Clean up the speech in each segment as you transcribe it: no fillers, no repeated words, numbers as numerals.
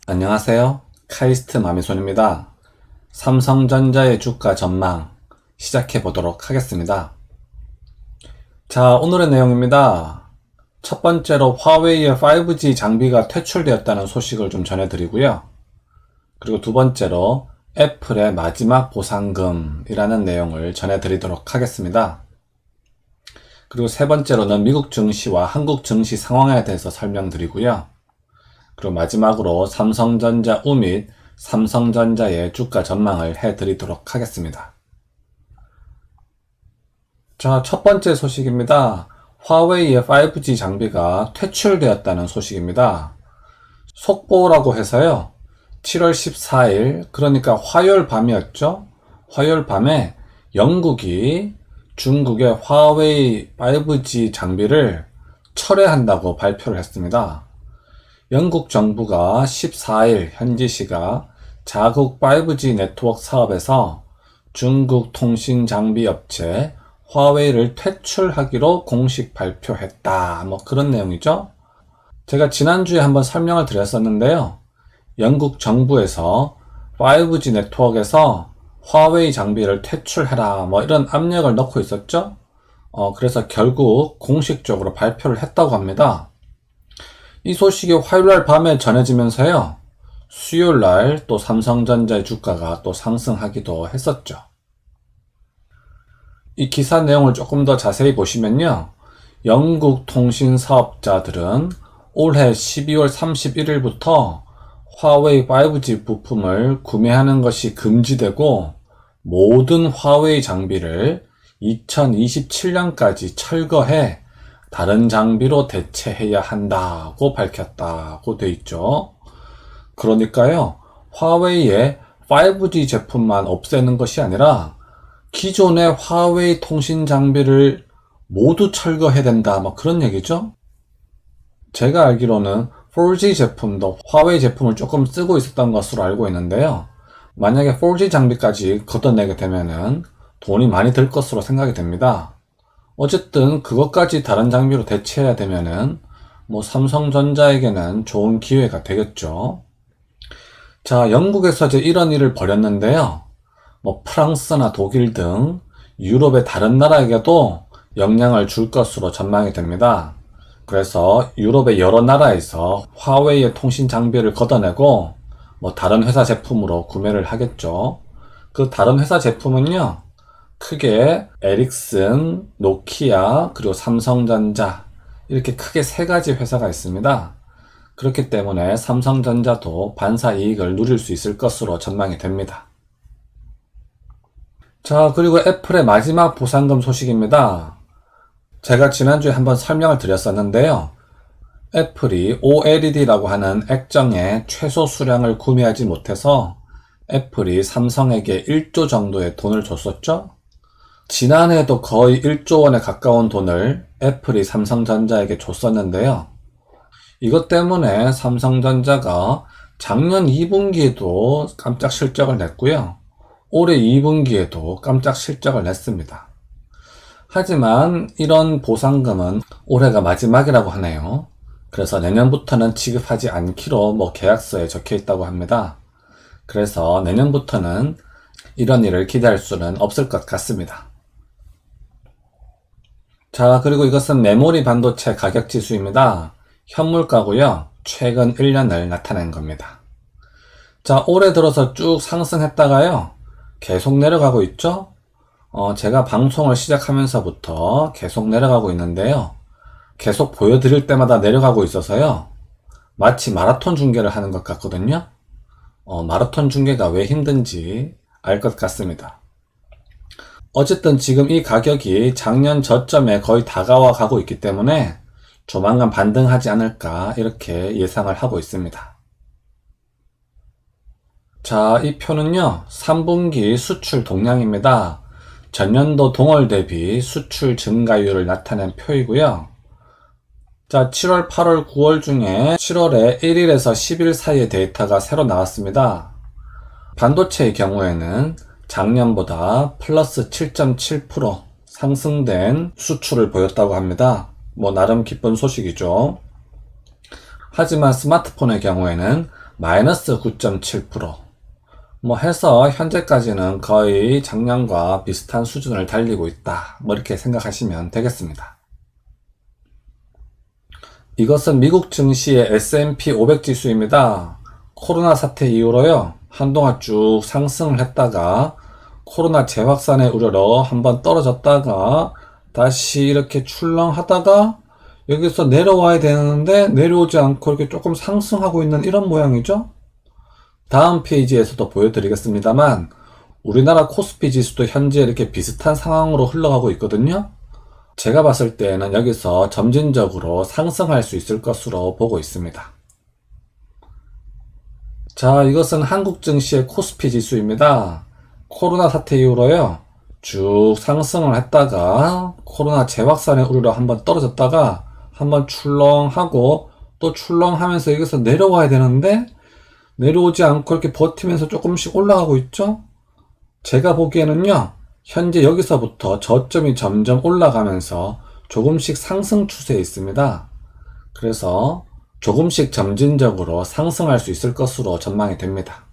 안녕하세요. 카이스트 마미손입니다. 삼성전자의 주가 전망 시작해 보도록 하겠습니다. 자, 오늘의 내용입니다. 첫 번째로 화웨이의 5G 장비가 퇴출되었다는 소식을 좀 전해드리고요. 그리고 두 번째로 애플의 마지막 보상금이라는 내용을 전해드리도록 하겠습니다. 그리고 세 번째로는 미국 증시와 한국 증시 상황에 대해서 설명드리고요. 그리고 마지막으로 삼성전자 우 및 삼성전자의 주가 전망을 해드리도록 하겠습니다. 자, 첫 번째 소식입니다. 화웨이의 5G 장비가 퇴출되었다는 소식입니다. 속보라고 해서요. 7월 14일, 그러니까 화요일 밤이었죠. 화요일 밤에 영국이 중국의 화웨이 5G 장비를 철회한다고 발표를 했습니다. 영국 정부가 14일 현지 시각 자국 5G 네트워크 사업에서 중국 통신 장비 업체 화웨이를 퇴출하기로 공식 발표했다. 뭐 그런 내용이죠. 제가 지난주에 한번 설명을 드렸었는데요. 영국 정부에서 5G 네트워크에서 화웨이 장비를 퇴출해라 뭐 이런 압력을 넣고 있었죠. 그래서 결국 공식적으로 발표를 했다고 합니다. 이 소식이 화요일날 밤에 전해지면서요. 수요일날 또 삼성전자의 주가가 또 상승하기도 했었죠. 이 기사 내용을 조금 더 자세히 보시면요. 영국 통신 사업자들은 올해 12월 31일부터 화웨이 5G 부품을 구매하는 것이 금지되고 모든 화웨이 장비를 2027년까지 철거해 다른 장비로 대체해야 한다고 밝혔다고 돼 있죠. 그러니까요, 화웨이의 5G 제품만 없애는 것이 아니라 기존의 화웨이 통신 장비를 모두 철거해야 된다, 뭐 그런 얘기죠. 제가 알기로는 4G 제품도 화웨이 제품을 조금 쓰고 있었던 것으로 알고 있는데요. 만약에 4G 장비까지 걷어내게 되면은 돈이 많이 들 것으로 생각이 됩니다. 어쨌든 그것까지 다른 장비로 대체해야 되면은 뭐 삼성전자에게는 좋은 기회가 되겠죠. 자, 영국에서 이제 이런 일을 벌였는데요. 뭐 프랑스나 독일 등 유럽의 다른 나라에게도 영향을 줄 것으로 전망이 됩니다. 그래서 유럽의 여러 나라에서 화웨이의 통신 장비를 걷어내고 뭐 다른 회사 제품으로 구매를 하겠죠. 그 다른 회사 제품은요. 크게 에릭슨, 노키아, 그리고 삼성전자 이렇게 크게 세 가지 회사가 있습니다. 그렇기 때문에 삼성전자도 반사 이익을 누릴 수 있을 것으로 전망이 됩니다. 자, 그리고 애플의 마지막 보상금 소식입니다. 제가 지난주에 한번 설명을 드렸었는데요. 애플이 OLED라고 하는 액정의 최소 수량을 구매하지 못해서 애플이 삼성에게 1조 정도의 돈을 줬었죠. 지난해에도 거의 1조 원에 가까운 돈을 애플이 삼성전자에게 줬었는데요. 이것 때문에 삼성전자가 작년 2분기에도 깜짝 실적을 냈고요. 올해 2분기에도 깜짝 실적을 냈습니다. 하지만 이런 보상금은 올해가 마지막이라고 하네요. 그래서 내년부터는 지급하지 않기로 뭐 계약서에 적혀 있다고 합니다. 그래서 내년부터는 이런 일을 기대할 수는 없을 것 같습니다. 자, 그리고 이것은 메모리 반도체 가격 지수입니다. 현물가고요. 최근 1년을 나타낸 겁니다. 자, 올해 들어서 쭉 상승했다가요. 계속 내려가고 있죠? 제가 방송을 시작하면서부터 계속 내려가고 있는데요. 계속 보여드릴 때마다 내려가고 있어서요. 마치 마라톤 중계를 하는 것 같거든요. 마라톤 중계가 왜 힘든지 알 것 같습니다. 어쨌든 지금 이 가격이 작년 저점에 거의 다가와 가고 있기 때문에 조만간 반등하지 않을까 이렇게 예상을 하고 있습니다. 자, 이 표는요. 3분기 수출 동향입니다. 전년도 동월 대비 수출 증가율을 나타낸 표이고요. 자, 7월, 8월, 9월 중에 7월에 1일에서 10일 사이의 데이터가 새로 나왔습니다. 반도체의 경우에는 작년보다 플러스 7.7% 상승된 수출을 보였다고 합니다. 뭐 나름 기쁜 소식이죠. 하지만 스마트폰의 경우에는 마이너스 9.7%. 뭐 해서 현재까지는 거의 작년과 비슷한 수준을 달리고 있다. 뭐 이렇게 생각하시면 되겠습니다. 이것은 미국 증시의 S&P 500 지수입니다. 코로나 사태 이후로요, 한동안 쭉 상승을 했다가 코로나 재확산의 우려로 한번 떨어졌다가 다시 이렇게 출렁하다가 여기서 내려와야 되는데 내려오지 않고 이렇게 조금 상승하고 있는 이런 모양이죠. 다음 페이지에서도 보여드리겠습니다만 우리나라 코스피 지수도 현재 이렇게 비슷한 상황으로 흘러가고 있거든요. 제가 봤을 때는 여기서 점진적으로 상승할 수 있을 것으로 보고 있습니다. 자, 이것은 한국 증시의 코스피 지수입니다. 코로나 사태 이후로요, 쭉 상승을 했다가 코로나 재확산의 우려로 한번 떨어졌다가 한번 출렁하고 또 출렁하면서 여기서 내려와야 되는데 내려오지 않고 이렇게 버티면서 조금씩 올라가고 있죠. 제가 보기에는요, 현재 여기서부터 저점이 점점 올라가면서 조금씩 상승 추세에 있습니다. 그래서 조금씩 점진적으로 상승할 수 있을 것으로 전망이 됩니다.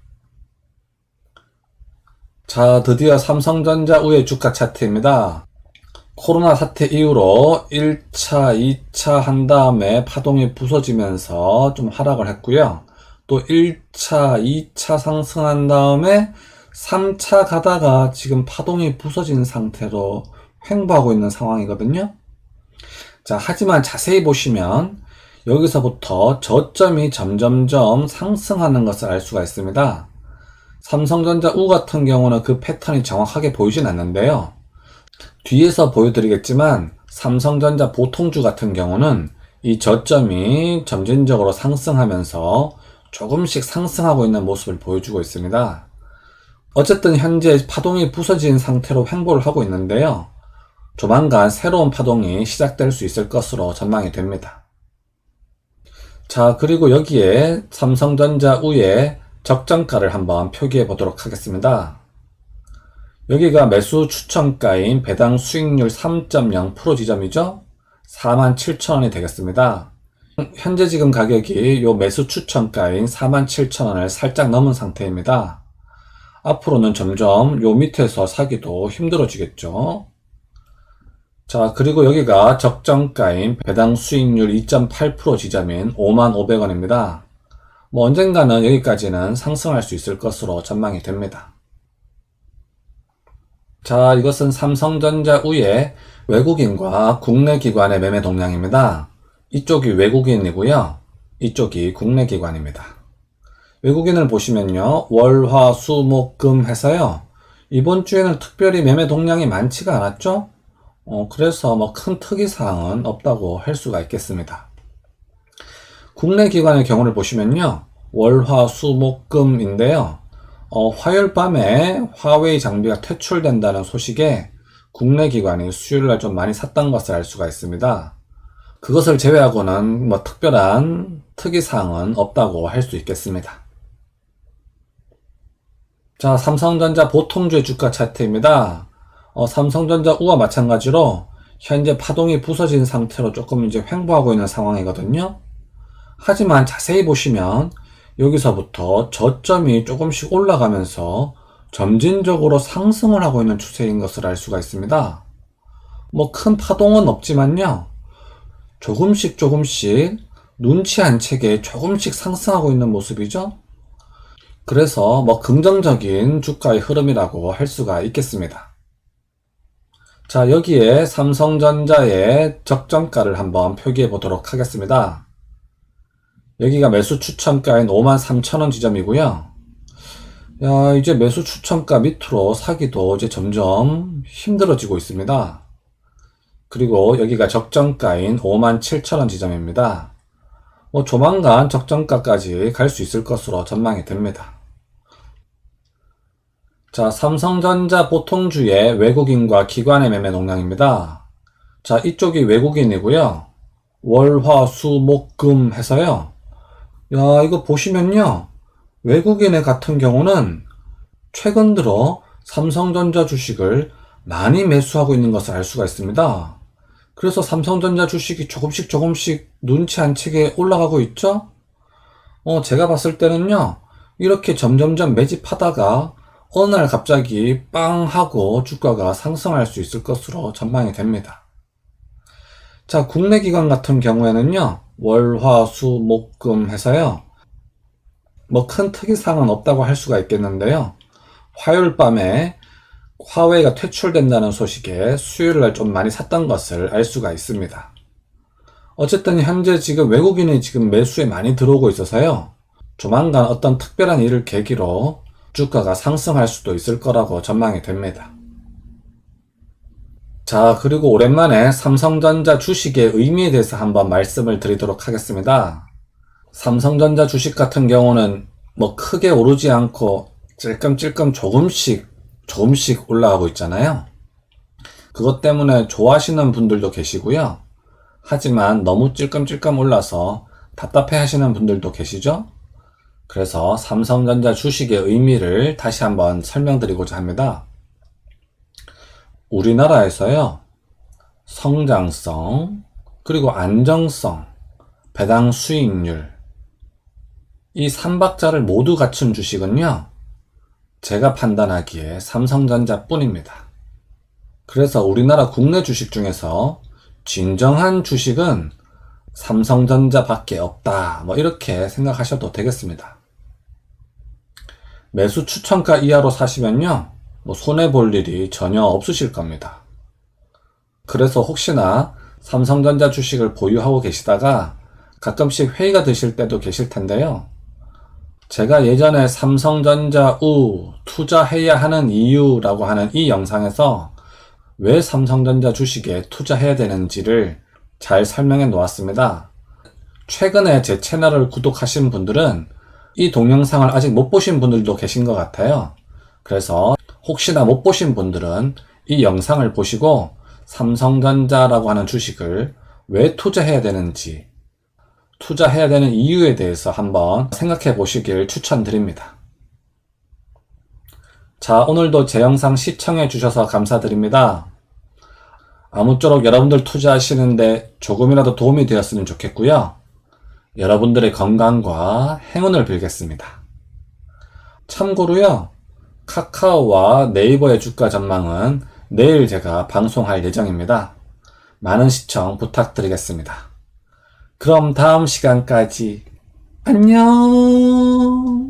자, 드디어 삼성전자 우회 주가 차트입니다. 코로나 사태 이후로 1차, 2차 한 다음에 파동이 부서지면서 좀 하락을 했고요. 또 1차, 2차 상승한 다음에 3차 가다가 지금 파동이 부서진 상태로 횡보하고 있는 상황이거든요. 자, 하지만 자세히 보시면 여기서부터 저점이 점점점 상승하는 것을 알 수가 있습니다. 삼성전자 우 같은 경우는 그 패턴이 정확하게 보이진 않는데요. 뒤에서 보여드리겠지만 삼성전자 보통주 같은 경우는 이 저점이 점진적으로 상승하면서 조금씩 상승하고 있는 모습을 보여주고 있습니다. 어쨌든 현재 파동이 부서진 상태로 횡보를 하고 있는데요. 조만간 새로운 파동이 시작될 수 있을 것으로 전망이 됩니다. 자, 그리고 여기에 삼성전자 우의 적정가를 한번 표기해 보도록 하겠습니다. 여기가 매수 추천가인 배당 수익률 3.0% 지점이죠. 47,000원이 되겠습니다. 현재 지금 가격이 요 매수 추천가인 47,000원을 살짝 넘은 상태입니다. 앞으로는 점점 요 밑에서 사기도 힘들어지겠죠. 자, 그리고 여기가 적정가인 배당 수익률 2.8% 지점인 55,000원입니다. 뭐 언젠가는 여기까지는 상승할 수 있을 것으로 전망이 됩니다. 자, 이것은 삼성전자 우의 외국인과 국내 기관의 매매 동향입니다. 이쪽이 외국인이고요. 이쪽이 국내 기관입니다. 외국인을 보시면요, 월, 화, 수, 목, 금 해서요, 이번 주에는 특별히 매매 동향이 많지가 않았죠? 그래서 뭐 큰 특이사항은 없다고 할 수가 있겠습니다. 국내 기관의 경우를 보시면요, 월, 화, 수, 목, 금인데요. 화요일 밤에 화웨이 장비가 퇴출된다는 소식에 국내 기관이 수요일날 좀 많이 샀던 것을 알 수가 있습니다. 그것을 제외하고는 뭐 특별한 특이사항은 없다고 할 수 있겠습니다. 자, 삼성전자 보통주의 주가 차트입니다. 삼성전자 우와 마찬가지로 현재 파동이 부서진 상태로 조금 이제 횡보하고 있는 상황이거든요. 하지만 자세히 보시면 여기서부터 저점이 조금씩 올라가면서 점진적으로 상승을 하고 있는 추세인 것을 알 수가 있습니다. 뭐 큰 파동은 없지만요, 조금씩 눈치 안 채게 조금씩 상승하고 있는 모습이죠. 그래서 뭐 긍정적인 주가의 흐름이라고 할 수가 있겠습니다. 자, 여기에 삼성전자의 적정가를 한번 표기해 보도록 하겠습니다. 여기가 매수 추천가인 53,000원 지점이고요. 야, 이제 매수 추천가 밑으로 사기도 이제 점점 힘들어지고 있습니다. 그리고 여기가 적정가인 57,000원 지점입니다. 뭐 조만간 적정가까지 갈 수 있을 것으로 전망이 됩니다. 자, 삼성전자 보통주의 외국인과 기관의 매매 동향입니다. 자, 이쪽이 외국인이고요. 월, 화, 수, 목, 금 해서요. 야, 이거 보시면요, 외국인의 같은 경우는 최근 들어 삼성전자 주식을 많이 매수하고 있는 것을 알 수가 있습니다. 그래서 삼성전자 주식이 조금씩 눈치 안 채게 올라가고 있죠? 제가 봤을 때는요, 이렇게 점점점 매집하다가 어느 날 갑자기 빵 하고 주가가 상승할 수 있을 것으로 전망이 됩니다. 자, 국내 기관 같은 경우에는요, 월, 화, 수, 목, 금 해서요, 뭐 큰 특이사항은 없다고 할 수가 있겠는데요. 화요일 밤에 화웨이가 퇴출된다는 소식에 수요일날 좀 많이 샀던 것을 알 수가 있습니다. 어쨌든 현재 지금 외국인이 지금 매수에 많이 들어오고 있어서요. 조만간 어떤 특별한 일을 계기로 주가가 상승할 수도 있을 거라고 전망이 됩니다. 자, 그리고 오랜만에 삼성전자 주식의 의미에 대해서 한번 말씀을 드리도록 하겠습니다. 삼성전자 주식 같은 경우는 뭐 크게 오르지 않고 찔끔찔끔 조금씩 올라가고 있잖아요. 그것 때문에 좋아하시는 분들도 계시고요. 하지만 너무 찔끔찔끔 올라서 답답해 하시는 분들도 계시죠? 그래서 삼성전자 주식의 의미를 다시 한번 설명드리고자 합니다. 우리나라에서요, 성장성, 그리고 안정성, 배당 수익률, 이 3박자를 모두 갖춘 주식은요, 제가 판단하기에 삼성전자 뿐입니다. 그래서 우리나라 국내 주식 중에서 진정한 주식은 삼성전자 밖에 없다, 뭐 이렇게 생각하셔도 되겠습니다. 매수 추천가 이하로 사시면요, 뭐 손해볼 일이 전혀 없으실 겁니다. 그래서 혹시나 삼성전자 주식을 보유하고 계시다가 가끔씩 회의가 드실 때도 계실 텐데요. 제가 예전에 삼성전자 투자해야 하는 이유라고 하는 이 영상에서 왜 삼성전자 주식에 투자해야 되는지를 잘 설명해 놓았습니다. 최근에 제 채널을 구독하신 분들은 이 동영상을 아직 못 보신 분들도 계신 것 같아요. 그래서 혹시나 못 보신 분들은 이 영상을 보시고 삼성전자라고 하는 주식을 왜 투자해야 되는지, 투자해야 되는 이유에 대해서 한번 생각해 보시길 추천드립니다. 자, 오늘도 제 영상 시청해 주셔서 감사드립니다. 아무쪼록 여러분들 투자하시는데 조금이라도 도움이 되었으면 좋겠고요. 여러분들의 건강과 행운을 빌겠습니다. 참고로요, 카카오와 네이버의 주가 전망은 내일 제가 방송할 예정입니다. 많은 시청 부탁드리겠습니다. 그럼 다음 시간까지 안녕.